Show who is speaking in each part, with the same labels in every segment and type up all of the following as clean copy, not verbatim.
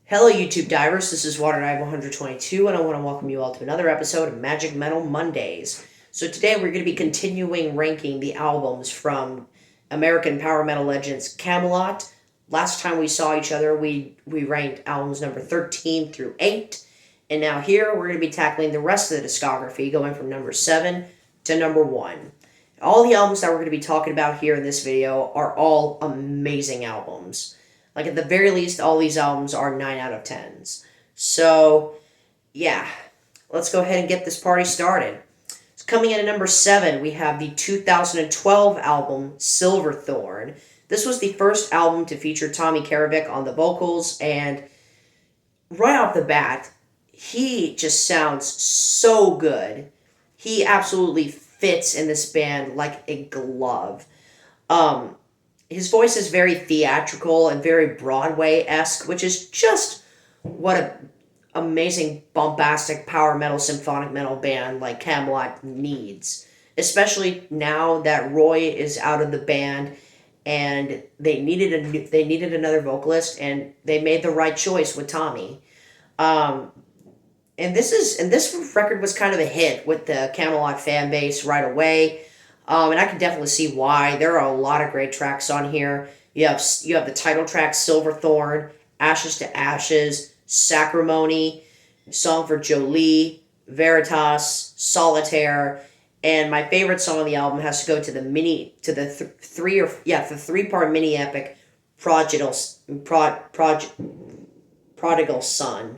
Speaker 1: Hello, YouTube divers. This is Water Dive 122, and I want to welcome you all to another episode of Magic Metal Mondays. So today we're going to be continuing ranking the albums from American power metal legends Kamelot. Last time we saw each other, we ranked albums number 13 through 8, and now here we're going to be tackling the rest of the discography, going from number 7 to number 1. All the albums that we're going to be talking about here in this video are all amazing albums. Like, at the very least, all these albums are 9 out of 10s. So, yeah, let's go ahead and get this party started. So coming in at number 7, we have the 2012 album, Silverthorn. This was the first album to feature Tommy Karavik on the vocals, and right off the bat, he just sounds so good. He absolutely fits in this band like a glove. His voice is very theatrical and very Broadway-esque, which is just what an amazing, bombastic, power metal, symphonic metal band like Kamelot needs. Especially now that Roy is out of the band, and they needed another vocalist, and they made the right choice with Tommy. And this record was kind of a hit with the Kamelot fan base right away. And I can definitely see why. There are a lot of great tracks on here. You have the title track, Silverthorn, Ashes to Ashes, Sacrimony, Song for Jolie, Veritas, Solitaire, and my favorite song on the album has to go to the three-part mini epic, Prodigal Son.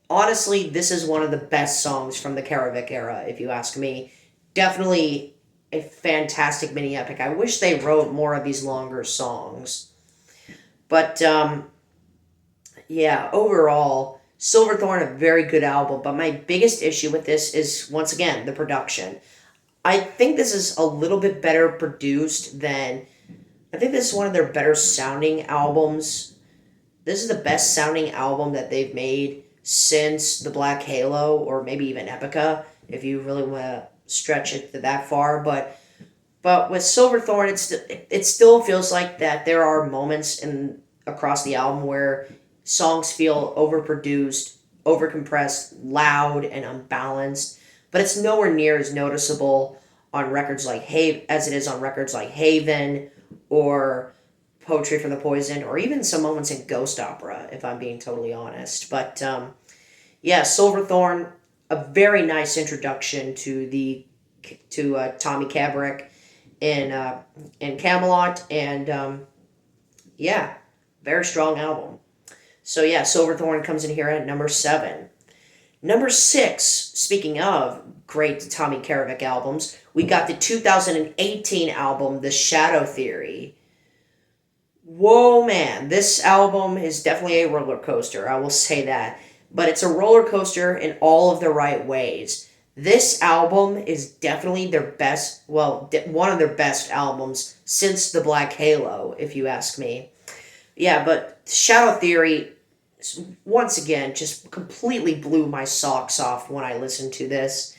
Speaker 1: Honestly, this is one of the best songs from the Karavik era, if you ask me. Definitely a fantastic mini epic. I wish they wrote more of these longer songs. But, yeah, overall, Silverthorn, a very good album, but my biggest issue with this is, once again, the production. I think this is a little bit better produced than... I think this is one of their better sounding albums. This is the best sounding album that they've made since the Black Halo, or maybe even Epica, if you really want to stretch it that far. But with Silverthorn, it still feels like that there are moments across the album where songs feel overproduced, overcompressed, loud, and unbalanced. But it's nowhere near as noticeable on records like as it is on records like Haven or Poetry from the Poison, or even some moments in Ghost Opera, if I'm being totally honest. But, yeah, Silverthorn, a very nice introduction to Tommy Karavik in Kamelot, and, yeah, very strong album. So, yeah, Silverthorn comes in here at number 7. Number 6, speaking of great Tommy Karavik albums, we got the 2018 album, The Shadow Theory. Whoa, man, this album is definitely a roller coaster, I will say that. But it's a roller coaster in all of the right ways. This album is definitely their best, one of their best albums since the Black Halo, if you ask me. Yeah, but Shadow Theory, once again, just completely blew my socks off when I listened to this.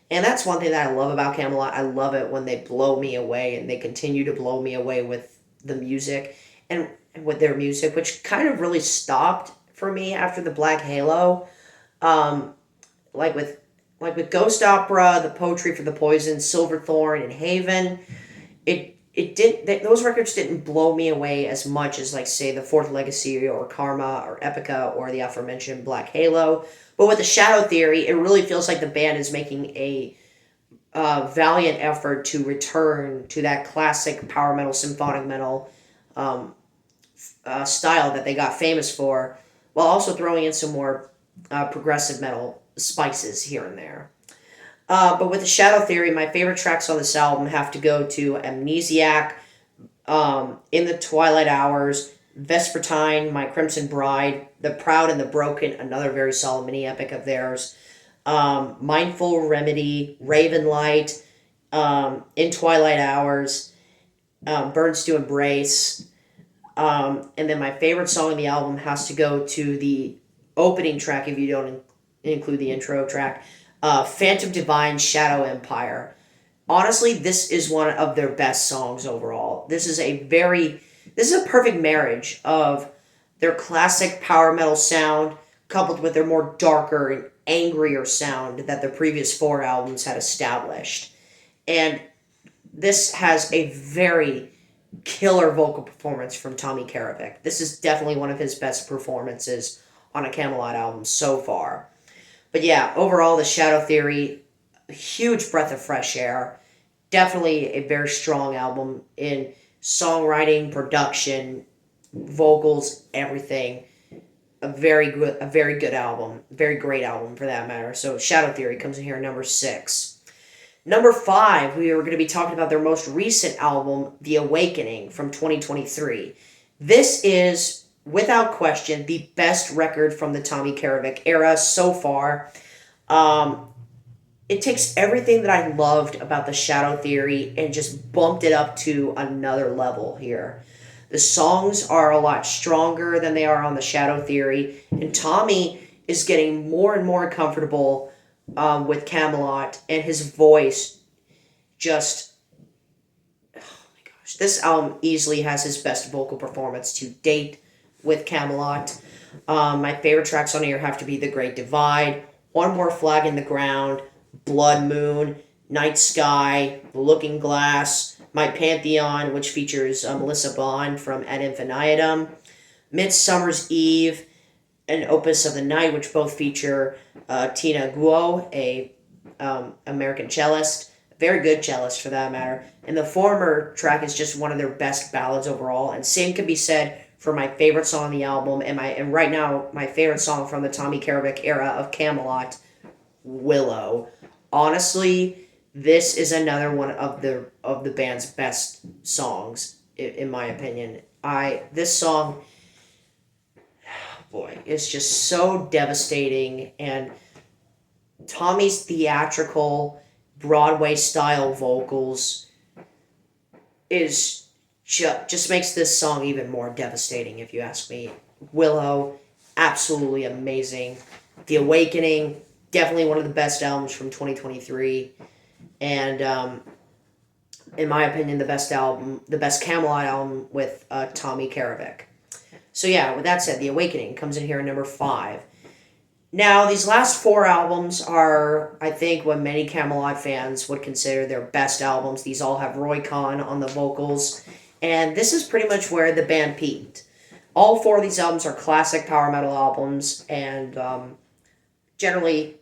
Speaker 1: And that's one thing that I love about Kamelot. I love it when they blow me away, and they continue to blow me away with the music. And with their music, which kind of really stopped for me after the Black Halo. Like with Ghost Opera, the Poetry for the Poison, Silverthorn, and Haven, those records didn't blow me away as much as, like, say, the Fourth Legacy or Karma or Epica or the aforementioned Black Halo. But with the Shadow Theory, it really feels like the band is making a valiant effort to return to that classic power metal, symphonic metal style that they got famous for, while also throwing in some more progressive metal spices here and there. But with the Shadow Theory, my favorite tracks on this album have to go to Amnesiac, In the Twilight Hours, Vespertine, My Crimson Bride, The Proud and the Broken, another very solid mini epic of theirs, Mindful Remedy, Raven Light, In Twilight Hours, Burns to Embrace. And then my favorite song on the album has to go to the opening track, if you don't include the intro track, Phantom Divine, Shadow Empire. Honestly, this is one of their best songs overall. This is a perfect marriage of their classic power metal sound, coupled with their more darker and angrier sound that the previous four albums had established. And this has a very killer vocal performance from Tommy Karavik. This is definitely one of his best performances on a Kamelot album so far. But yeah, overall, the Shadow Theory, a huge breath of fresh air. Definitely a very strong album in songwriting, production, vocals, everything. A very good album, very great album for that matter. So Shadow Theory comes in here at number 6. Number 5, we are going to be talking about their most recent album, The Awakening, from 2023. This is, without question, the best record from the Tommy Karavik era so far. It takes everything that I loved about the Shadow Theory and just bumped it up to another level here. The songs are a lot stronger than they are on the Shadow Theory, and Tommy is getting more and more comfortable with Kamelot, and his voice just... Oh my gosh. This album easily has his best vocal performance to date with Kamelot. My favorite tracks on here have to be The Great Divide, One More Flag in the Ground, Blood Moon, Night Sky, The Looking Glass, My Pantheon, which features Melissa Bond from Ad Infinitum, Midsummer's Eve, and Opus of the Night, which both feature Tina Guo, a American cellist, very good cellist for that matter. And the former track is just one of their best ballads overall. And same could be said for my favorite song on the album, and right now my favorite song from the Tommy Karavik era of Kamelot, Willow. Honestly, this is another one of the band's best songs, in my opinion. This song, boy, is just so devastating, and Tommy's theatrical Broadway style vocals is just makes this song even more devastating, if you ask me. Willow, absolutely amazing. The Awakening, definitely one of the best albums from 2023. And in my opinion, the best Kamelot album with Tommy Karavik. So yeah, with that said, The Awakening comes in here at number 5. Now, these last 4 albums are, I think, what many Kamelot fans would consider their best albums. These all have Roy Khan on the vocals, and this is pretty much where the band peaked. All 4 of these albums are classic power metal albums, and generally,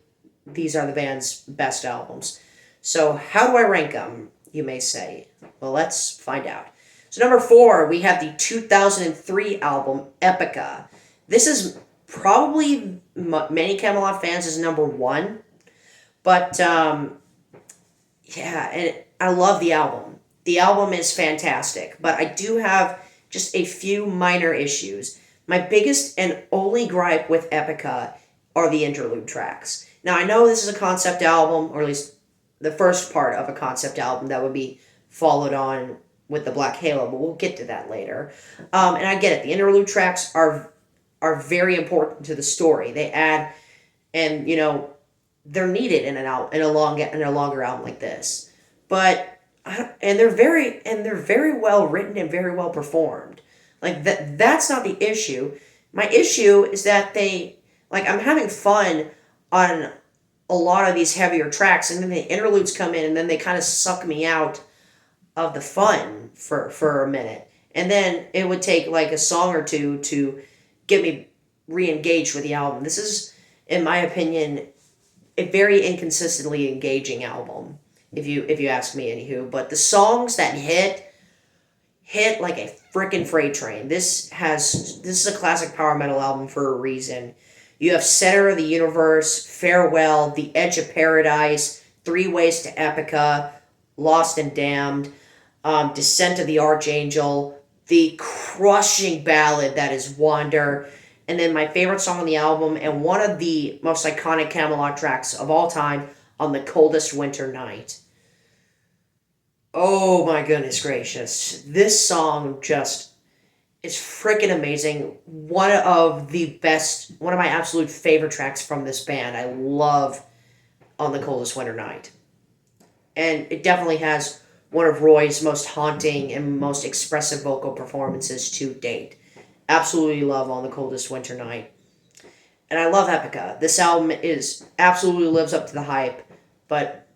Speaker 1: these are the band's best albums. So how do I rank them, you may say? Well, let's find out. So number 4, we have the 2003 album, Epica. This is probably many Kamelot fans is number 1. But, yeah, and I love the album. The album is fantastic, but I do have just a few minor issues. My biggest and only gripe with Epica are the interlude tracks. Now, I know this is a concept album, or at least the first part of a concept album that would be followed on with the Black Halo, but we'll get to that later. And I get it. The interlude tracks are very important to the story. They add, and they're needed in a longer album like this. But they're very well written and very well performed. Like that's not the issue. My issue is that I'm having fun on a lot of these heavier tracks, and then the interludes come in, and then they kind of suck me out of the fun for a minute. And then it would take like a song or two to get me re-engaged with the album. This is, in my opinion, a very inconsistently engaging album, if you ask me, anywho. But the songs that hit like a freaking freight train. This is a classic power metal album for a reason. You have Center of the Universe, Farewell, The Edge of Paradise, Three Ways to Epica, Lost and Damned, Descent of the Archangel, the crushing ballad that is Wander, and then my favorite song on the album and one of the most iconic Kamelot tracks of all time, On the Coldest Winter Night. Oh my goodness gracious. This song just is freaking amazing. One of my absolute favorite tracks from this band. I love On the Coldest Winter Night. And it definitely has one of Roy's most haunting and most expressive vocal performances to date. Absolutely love On the Coldest Winter Night. And I love Epica. This album is absolutely lives up to the hype, but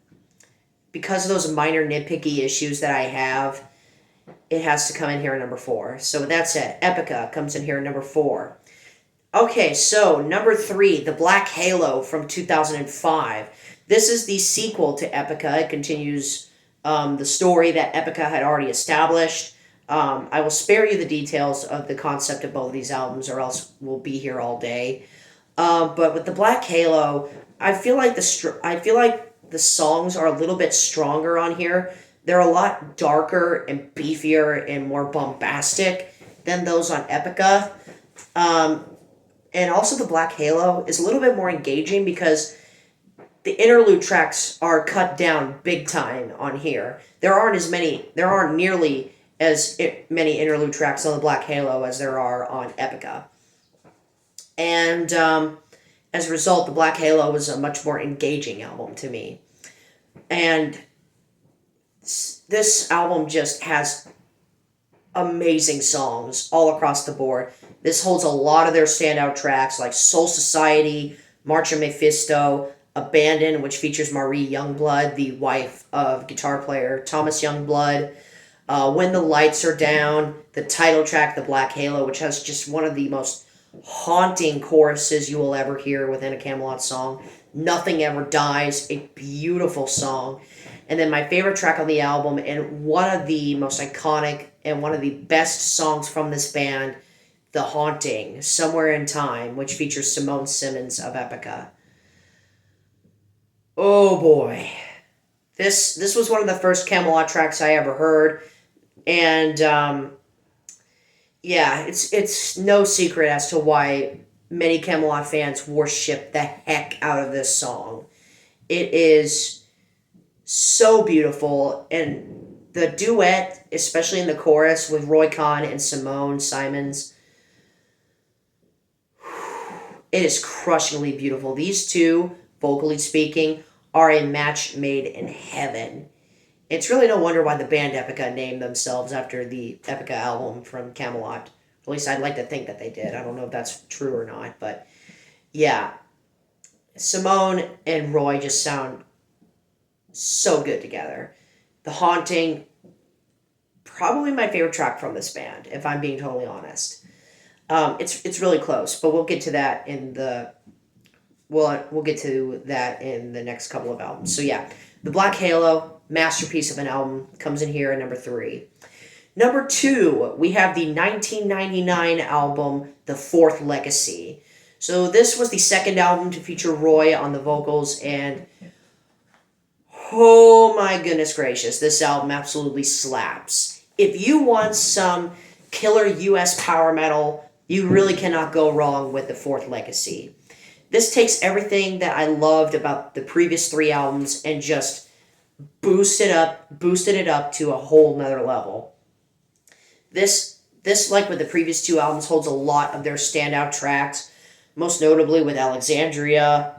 Speaker 1: because of those minor nitpicky issues that I have, it has to come in here at number 4. So with that said, Epica comes in here at number 4. Okay, so number 3, The Black Halo from 2005. This is the sequel to Epica. It continues the story that Epica had already established. I will spare you the details of the concept of both of these albums, or else we'll be here all day. But with The Black Halo, I feel like the songs are a little bit stronger on here. They're a lot darker and beefier and more bombastic than those on Epica. Um, and also, The Black Halo is a little bit more engaging because the interlude tracks are cut down big time on here. There aren't nearly as many interlude tracks on The Black Halo as there are on Epica. And as a result, The Black Halo was a much more engaging album to me. And this album just has amazing songs all across the board. This holds a lot of their standout tracks like Soul Society, March of Mephisto, Abandon, which features Marie Youngblood, the wife of guitar player Thomas Youngblood, When the Lights Are Down, the title track, The Black Halo, which has just one of the most haunting choruses you will ever hear within a Kamelot song. Nothing Ever Dies, a beautiful song. And then my favorite track on the album, and one of the most iconic and one of the best songs from this band, The Haunting, Somewhere in Time, which features Simone Simmons of Epica. Oh boy. This was one of the first Kamelot tracks I ever heard. And yeah, it's no secret as to why many Kamelot fans worship the heck out of this song. It is so beautiful, and the duet, especially in the chorus with Roy Khan and Simone Simons, it is crushingly beautiful. These two, vocally speaking, are a match made in heaven. It's really no wonder why the band Epica named themselves after the Epica album from Kamelot. At least I'd like to think that they did. I don't know if that's true or not, but yeah. Simone and Roy just sound so good together. The Haunting, probably my favorite track from this band, if I'm being totally honest. It's really close, but we'll get to that in the next couple of albums. So yeah, The Black Halo, masterpiece of an album, comes in here at number 3. Number 2, we have the 1999 album, The Fourth Legacy. So this was the second album to feature Roy on the vocals, and oh my goodness gracious, this album absolutely slaps. If you want some killer US power metal, you really cannot go wrong with The Fourth Legacy. This takes everything that I loved about the previous 3 albums and just boosted it up to a whole nother level. This, like with the previous 2 albums, holds a lot of their standout tracks, most notably with Alexandria,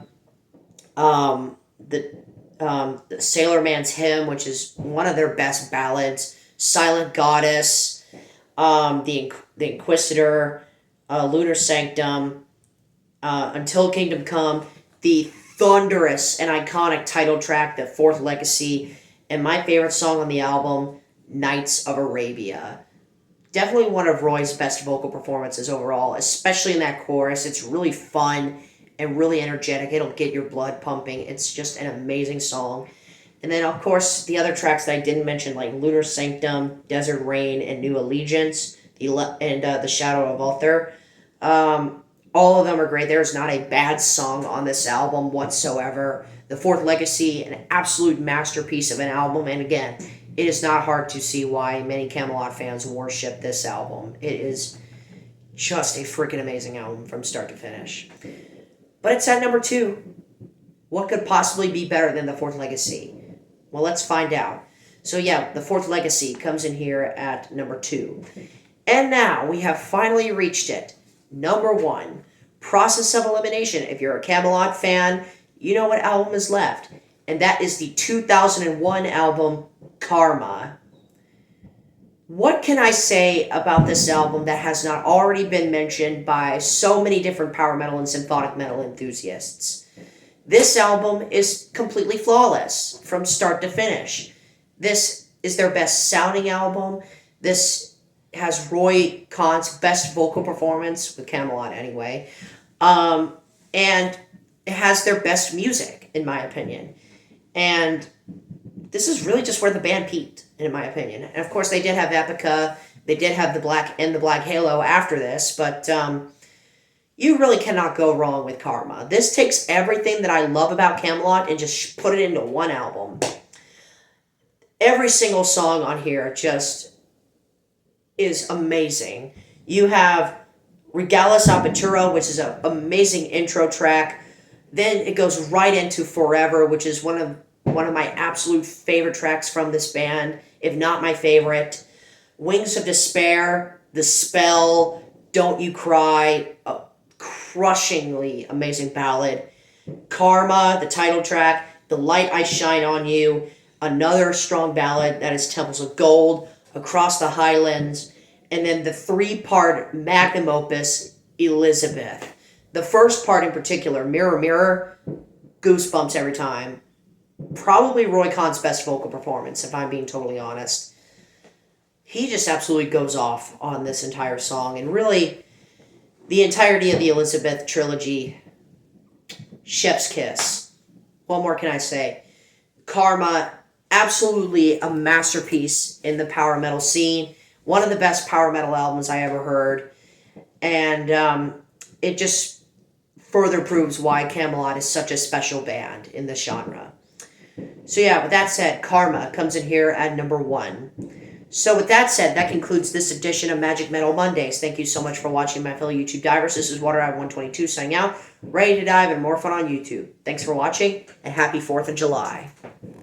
Speaker 1: the Sailor Man's Hymn, which is one of their best ballads, Silent Goddess, the Inquisitor, Lunar Sanctum, Until Kingdom Come, the thunderous and iconic title track, The Fourth Legacy, and my favorite song on the album, Nights of Arabia. Definitely one of Roy's best vocal performances overall, especially in that chorus. It's really fun and really energetic. It'll get your blood pumping. It's just an amazing song. And then, of course, the other tracks that I didn't mention, like Lunar Sanctum, Desert Rain, and New Allegiance, The Shadow of Ulthar. All of them are great. There's not a bad song on this album whatsoever. The Fourth Legacy, an absolute masterpiece of an album. And again, it is not hard to see why many Kamelot fans worship this album. It is just a freaking amazing album from start to finish. But it's at number 2. What could possibly be better than The Fourth Legacy? Well, let's find out. So yeah, The Fourth Legacy comes in here at number 2. And now we have finally reached it. Number 1, Process of Elimination. If you're a Kamelot fan, you know what album is left. And that is the 2001 album, Karma. What can I say about this album that has not already been mentioned by so many different power metal and symphonic metal enthusiasts? This album is completely flawless from start to finish. This is their best sounding album. This has Roy Khan's best vocal performance with Kamelot, anyway. And it has their best music, in my opinion. And this is really just where the band peaked, in my opinion. And of course, they did have Epica. They did have the Black Halo after this, but you really cannot go wrong with Karma. This takes everything that I love about Kamelot and just put it into one album. Every single song on here just is amazing. You have Regalis Apertura, which is an amazing intro track. Then it goes right into Forever, which is one of my absolute favorite tracks from this band, if not my favorite. Wings of Despair, The Spell, Don't You Cry, a crushingly amazing ballad. Karma, the title track, The Light I Shine on You, another strong ballad, that is Temples of Gold, Across the Highlands, and then the three-part magnum opus, Elizabeth. The first part in particular, Mirror Mirror, goosebumps every time. Probably Roy Khan's best vocal performance, if I'm being totally honest. He just absolutely goes off on this entire song, and really, the entirety of the Elizabeth trilogy, chef's kiss. What more can I say? Karma, absolutely a masterpiece in the power metal scene. One of the best power metal albums I ever heard. And it just further proves why Kamelot is such a special band in this genre. So yeah, with that said, Karma comes in here at number 1. So with that said, that concludes this edition of Magic Metal Mondays. Thank you so much for watching, my fellow YouTube divers. This is WaterEye122 signing out, ready to dive and more fun on YouTube. Thanks for watching, and happy 4th of July.